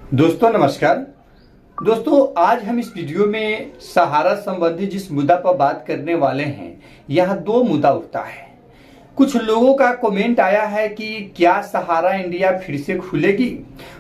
दोस्तों नमस्कार। दोस्तों आज हम इस वीडियो में सहारा संबंधी जिस मुद्दा पर बात करने वाले हैं, यहाँ दो मुद्दा उठता है। कुछ लोगों का कमेंट आया है कि क्या सहारा इंडिया फिर से खुलेगी।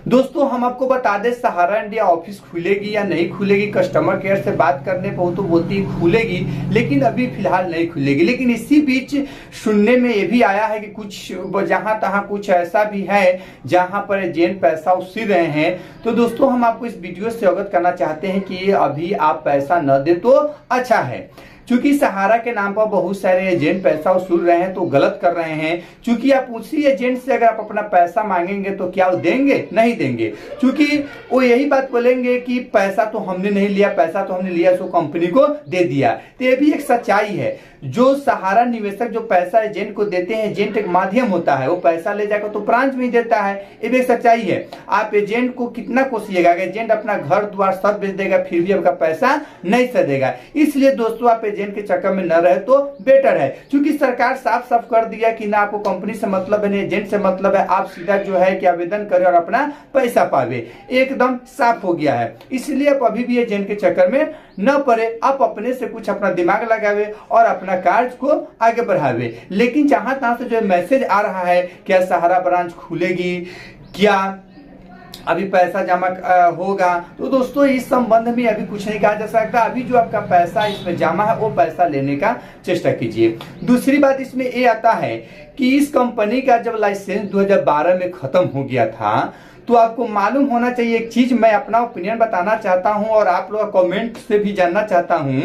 दोस्तों हम आपको बता दें, सहारा इंडिया ऑफिस खुलेगी या नहीं खुलेगी, कस्टमर केयर से बात करने पर तो बोलती खुलेगी, लेकिन अभी फिलहाल नहीं खुलेगी। लेकिन इसी बीच सुनने में ये भी आया है कि कुछ जहां तहां कुछ ऐसा भी है जहां पर एजेंट पैसा उसीर रहे हैं। तो दोस्तों हम आपको इस वीडियो से अवगत करना चाहते हैं कि अभी आप पैसा न दे तो अच्छा है, क्योंकि सहारा के नाम पर बहुत सारे एजेंट पैसा वसूल रहे हैं तो गलत कर रहे हैं। क्योंकि आप उसी एजेंट से अगर आप अपना पैसा मांगेंगे तो क्या वो देंगे? नहीं देंगे, क्योंकि वो यही बात बोलेंगे कि पैसा तो हमने नहीं लिया, पैसा तो हमने लिया सो कंपनी को दे दिया। तो ये भी एक सच्चाई है। जो सहारा निवेशक जो पैसा एजेंट को देते हैं, एजेंट एक माध्यम होता है, वो पैसा ले जाकर तो ब्रांच में ही देता है। ये भी एक सच्चाई है। आप एजेंट को कितना कोसिएगा, एजेंट अपना घर द्वार सब बेच देगा फिर भी आपका पैसा नहीं सदेगा। इसलिए दोस्तों आप एजेंट के चक्कर में न रहे तो बेटर है, क्योंकि सरकार साफ साफ कर दिया कि ना आपको कंपनी से मतलब है, एजेंट से मतलब है। आप सीधा जो है कि आवेदन करें और अपना पैसा पावे, एकदम साफ हो गया है। इसलिए आप अभी भी एजेंट के चक्कर में न पड़े, आप अपने से कुछ अपना दिमाग लगावे और अपना कार्य को आगे बढ़ावे। लेकिन जहां तहां से जो मैसेज आ रहा है क्या सहारा ब्रांच खुलेगी, क्या अभी पैसा जमा होगा, तो दोस्तों इस संबंध में अभी कुछ नहीं कहा जा सकता। अभी जो आपका पैसा इसमें जमा है वो पैसा लेने का चेष्टा कीजिए। दूसरी बात इसमें ये आता है कि इस कंपनी का जब लाइसेंस 2012 में खत्म हो गया था, तो आपको मालूम होना चाहिए एक चीज, मैं अपना ओपिनियन बताना चाहता हूं और आप लोग कमेंट से भी जानना चाहता हूं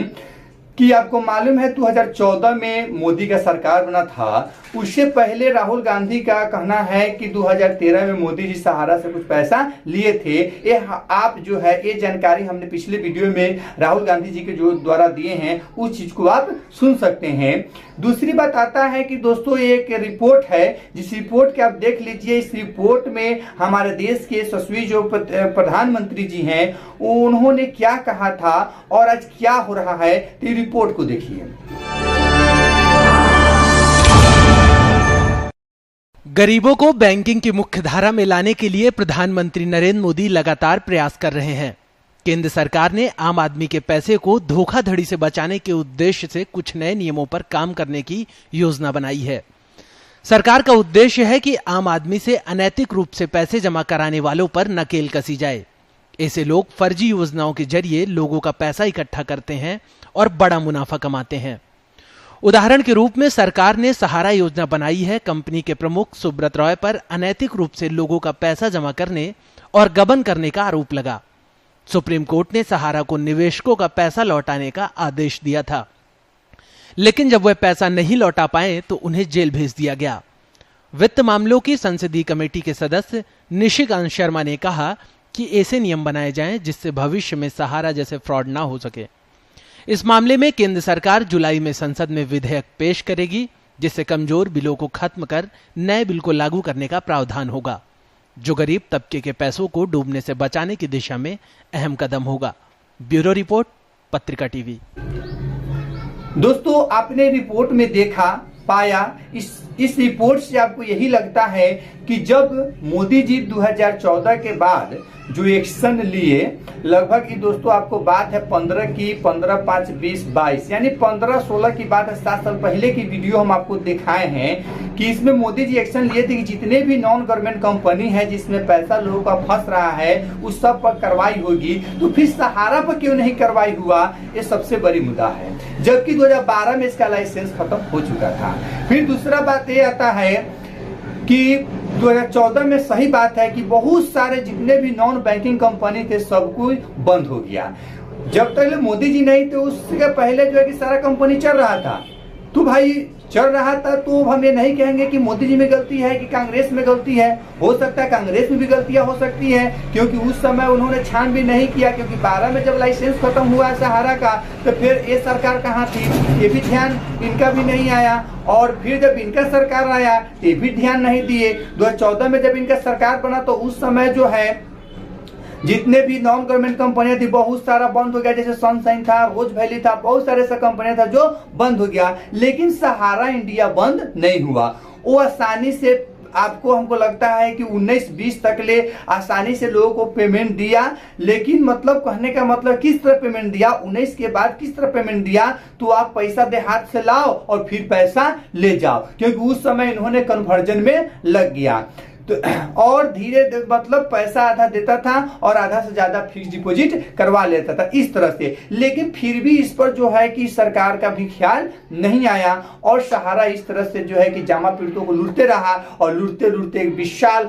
कि आपको मालूम है 2014 में मोदी का सरकार बना था। उससे पहले राहुल गांधी का कहना है कि 2013 में मोदी जी सहारा से कुछ पैसा लिए थे। ये आप जो है ये जानकारी हमने पिछले वीडियो में राहुल गांधी जी के जो द्वारा दिए हैं, उस चीज को आप सुन सकते हैं। दूसरी बात आता है कि दोस्तों एक रिपोर्ट है, जिस रिपोर्ट के आप देख लीजिए। इस रिपोर्ट में हमारे देश के यशस्वी जो प्रधानमंत्री जी हैं उन्होंने क्या कहा था और आज क्या हो रहा है, तो रिपोर्ट को देखिए। गरीबों को बैंकिंग की मुख्यधारा में लाने के लिए प्रधानमंत्री नरेंद्र मोदी लगातार प्रयास कर रहे हैं। केंद्र सरकार ने आम आदमी के पैसे को धोखाधड़ी से बचाने के उद्देश्य से कुछ नए नियमों पर काम करने की योजना बनाई है। सरकार का उद्देश्य है कि आम आदमी से अनैतिक रूप से पैसे जमा कराने वालों पर नकेल कसी जाए। ऐसे लोग फर्जी योजनाओं के जरिए लोगों का पैसा इकट्ठा करते हैं और बड़ा मुनाफा कमाते हैं। उदाहरण के रूप में सरकार ने सहारा योजना बनाई है। कंपनी के प्रमुख सुब्रत रॉय पर अनैतिक रूप से लोगों का पैसा जमा करने और गबन करने का आरोप लगा। सुप्रीम कोर्ट ने सहारा को निवेशकों का पैसा लौटाने का आदेश दिया था, लेकिन जब वह पैसा नहीं लौटा पाए तो उन्हें जेल भेज दिया गया। वित्त मामलों की संसदीय कमेटी के सदस्य निशिकांत शर्मा ने कहा कि ऐसे नियम बनाए जाएं जिससे भविष्य में सहारा जैसे फ्रॉड ना हो सके। इस मामले में केंद्र सरकार जुलाई में संसद में विधेयक पेश करेगी, जिससे कमजोर बिलों को खत्म कर नए बिल को लागू करने का प्रावधान होगा, जो गरीब तबके के पैसों को डूबने से बचाने की दिशा में अहम कदम होगा। ब्यूरो रिपोर्ट, पत्रिका टीवी। दोस्तों आपने रिपोर्ट में देखा पाया, इस रिपोर्ट से आपको यही लगता है कि जब मोदी जी 2014 के बाद जो एक्शन लिए, लगभग की दोस्तों आपको बात है 15 की, 15, 5, 20, 22 यानी 15-16 की बात है। 7 साल पहले की वीडियो हम आपको दिखाए हैं कि इसमें मोदी जी एक्शन लिए थे कि जितने भी नॉन गवर्नमेंट कंपनी है जिसमें पैसा लोगों का फंस रहा है उस सब पर कार्रवाई होगी। तो फिर सहारा पर क्यों नहीं कार्रवाई हुआ, ये सबसे बड़ी मुद्दा है, जबकि 2012 में इसका लाइसेंस खत्म हो चुका था। फिर दूसरा बात ये आता है कि 2014 में सही बात है कि बहुत सारे जितने भी नॉन बैंकिंग कंपनी थे सब कुछ बंद हो गया। जब तक मोदी जी नहीं थे उसके पहले जो है कि सारा कंपनी चल रहा था। तो भाई चल रहा था तो हम ये नहीं कहेंगे कि मोदी जी में गलती है कि कांग्रेस में गलती है। हो सकता है कांग्रेस में भी गलतियां हो सकती है, क्योंकि उस समय उन्होंने छानबीन नहीं किया। क्योंकि 12 में जब लाइसेंस खत्म हुआ सहारा का तो फिर ये सरकार कहाँ थी, ये भी ध्यान इनका भी नहीं आया। और फिर जब इनका सरकार आया ये भी ध्यान नहीं दिए। 2014 में जब इनका सरकार बना तो उस समय जो है जितने भी नॉन गवर्नमेंट कंपनियां थी बहुत सारा बंद हो गया, जैसे सनशाइन था, रोज वैली था, बहुत सारे ऐसा कंपनियां था जो बंद हो गया। लेकिन सहारा इंडिया बंद नहीं हुआ, वो आसानी से आपको हमको लगता है कि 19-20 तक ले आसानी से लोगों को पेमेंट दिया, लेकिन मतलब कहने का मतलब किस तरह पेमेंट दिया, 19 के बाद किस तरह पेमेंट दिया, तो आप पैसा दे हाथ से लाओ और फिर पैसा ले जाओ, क्योंकि उस समय इन्होंने कन्वर्जन में लग गया। तो और धीरे मतलब पैसा आधा देता था और आधा से ज्यादा फिक्स डिपॉजिट करवा लेता था इस तरह से। लेकिन फिर भी इस पर जो है कि सरकार का भी ख्याल नहीं आया और सहारा इस तरह से जो है कि जमा पीड़ितों को लूटते रहा और लूटते लूटते एक विशाल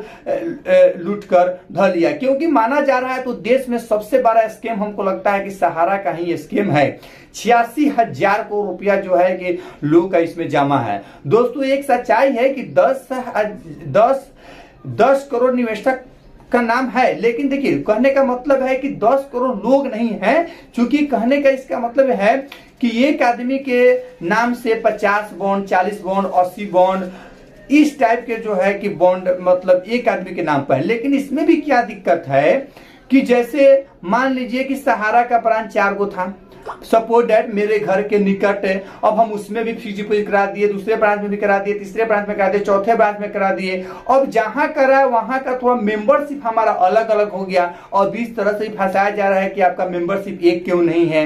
लूट कर ढल लिया। क्योंकि माना जा रहा है तो देश में सबसे बड़ा स्कैम हमको लगता है कि सहारा का ही स्कैम है। 86,000 करोड़ रुपया जो है कि लोग का इसमें जमा है। दोस्तों एक सच्चाई है कि 10 करोड़ निवेशक का नाम है, लेकिन देखिए कहने का मतलब है कि 10 करोड़ लोग नहीं हैं, क्योंकि कहने का इसका मतलब है कि एक आदमी के नाम से 50 बॉन्ड, 40 बॉन्ड, 80 बॉन्ड इस टाइप के जो है कि बॉन्ड मतलब एक आदमी के नाम पर है। लेकिन इसमें भी क्या दिक्कत है कि जैसे मान लीजिए कि सहारा का ब्रांच 4 गो था, सपोज दैट मेरे घर के निकट है, अब हम उसमें भी फिक्स डिपॉजिट करा दिए, दूसरे ब्रांच में भी करा दिए, तीसरे ब्रांच में करा दिए, चौथे ब्रांच में करा दिए। अब जहां करा वहां का थोड़ा मेंबरशिप हमारा अलग अलग हो गया और इस तरह से फंसाया जा रहा है कि आपका मेंबरशिप एक क्यों नहीं है।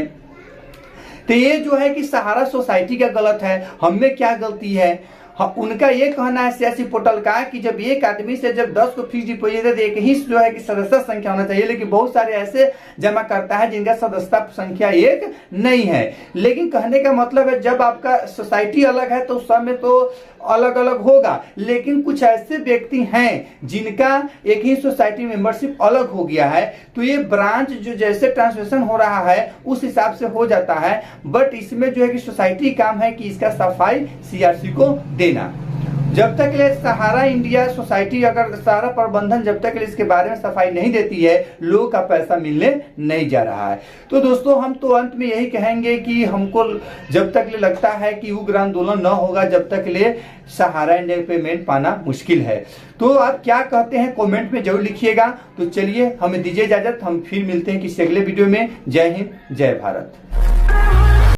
तो ये जो है कि सहारा सोसाइटी का गलत है, हमें क्या गलती है। हाँ, उनका ये कहना है सियासी पोर्टल का कि जब एक आदमी से जब 10 को फिक्स डिपॉजिट है तो एक ही जो है कि सदस्य संख्या होना चाहिए, लेकिन बहुत सारे ऐसे जमा करता है जिनका सदस्यता संख्या एक नहीं है। लेकिन कहने का मतलब है जब आपका सोसाइटी अलग है तो सब में तो अलग अलग होगा, लेकिन कुछ ऐसे व्यक्ति हैं जिनका एक ही सोसाइटी मेंबरशिप अलग हो गया है, तो ये ब्रांच जो जैसे ट्रांसलेशन हो रहा है उस हिसाब से हो जाता है। बट इसमें जो है कि सोसाइटी काम है कि इसका सफाई सीआरसी को देना। जब तक ले सहारा इंडिया सोसाइटी अगर सहारा प्रबंधन जब तक ले इसके बारे में सफाई नहीं देती है, लोगों का पैसा मिलने नहीं जा रहा है। तो दोस्तों हम तो अंत में यही कहेंगे कि हमको जब तक ले लगता है कि उग्र आंदोलन न होगा जब तक ले सहारा इंडिया पेमेंट पाना मुश्किल है। तो आप क्या कहते हैं कमेंट में जरूर लिखिएगा। तो चलिए हमें दीजिए इजाजत, हम फिर मिलते हैं किसी अगले वीडियो में। जय हिंद, जय भारत।